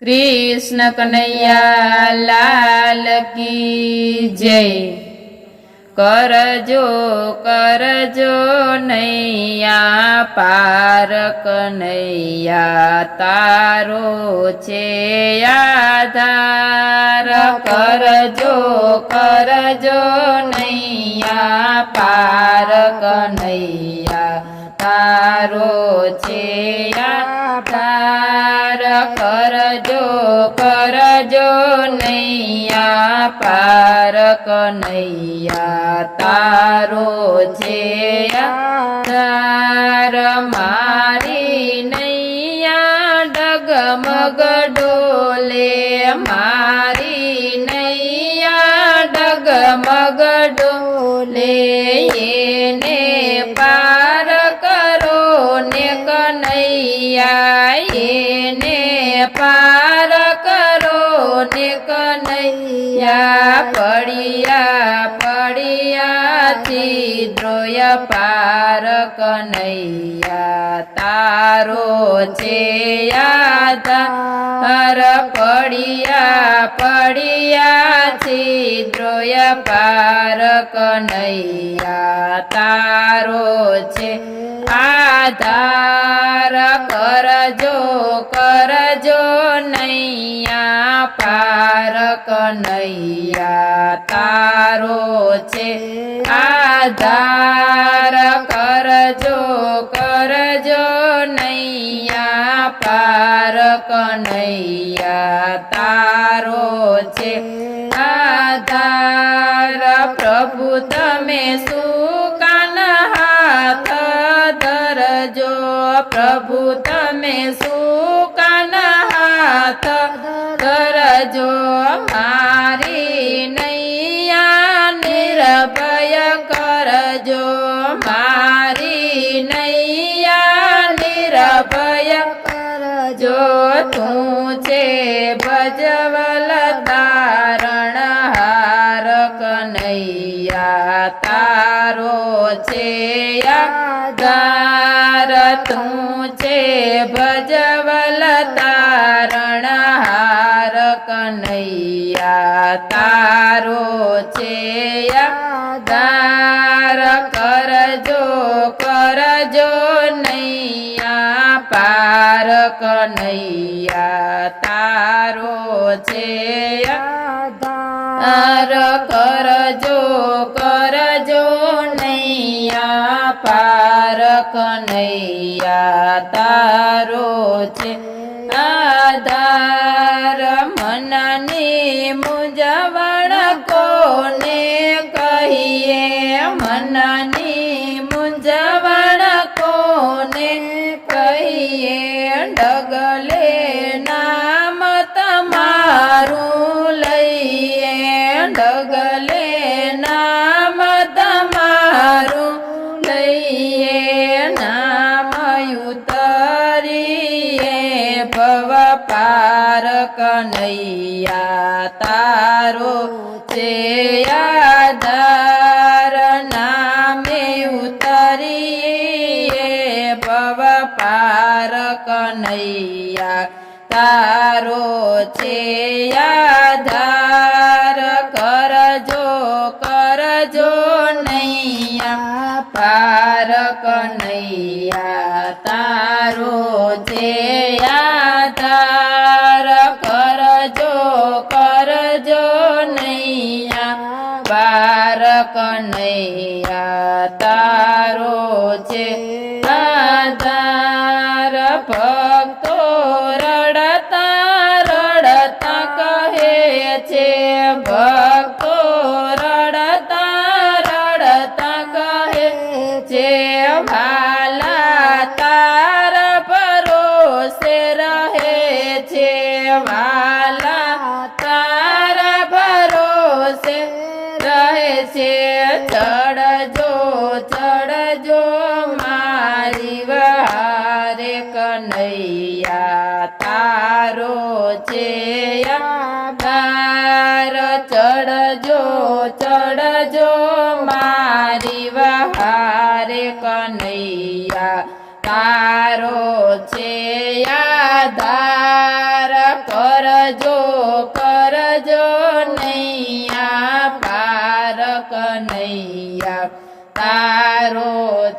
कृष्ण कन्हैया लाल की जय। करजो करजो नैया पार कन्हैया तारो छे आधार। करजो करजो नैया पार कन्हैया तारो छे आधार। करजो करजो नैया पार कन्हैया तारो छे आधार। मारी नैया डगमग डोले, मारी नैया डगमग डोले। येने पार करो ने कन्हैया, येने पार करो ने कन्हैया। पड़िया पड़िया छिद्रोय पार कन्हैया तारो छे आधार। पड़िया पड़िया छिद्रोय पार कन्हैया तारो छे आधार। करजो करजो नैया पार कन्हैया तारो छे आधार। करजो करजो नैया पार कन्हैया तारो छे आधार। प्रभु तमे सुकान हाथ धरजो, प्रभु तमे सुकान हाथ धरजो। मारी नैया निर्भय करजो, मारी नैया निर्भय करजो। तू छे भजवल तारण हार कन्हैया तारो छे आधार। तू छे भजवल तारण हार कन्हैया तारो छे आधार। करजो करजो नैया पार कन्हैया तारो छे आधार। करजो करजो नैया पार कन्हैया तारो छे आधार। मननी मुंजवण कोने कहिए, मननी मुंजवण कोने कहिए। डगले नाम तमारू लईए, डगले नाम तमारू लईए। नाम उतरिए भव पार कन्हैया तारो छे आधार। नामे उतरिए भव पार कन्हैया तारो छे आधार। करजो करजो नैया पार कन्हैया तारो छे आधार। करजो करजो नैया पार कन्हैया तारो छे आधार। भक्तो रड़ता रड़ता कहे छे, भक्तो रड़ता रड़ता कहे छे। भाला तार भरोसे रहे छे, भाला तार भरोसे रहे छे। चढ़जो चढ़जो मारी वहारे कन्हैया तारो छे आधार। चढ़जो चढ़जो मारी वहारे कन्हैया तारो छे आधार। कर કરજો કરજો નૈયા પાર કનૈયા તારો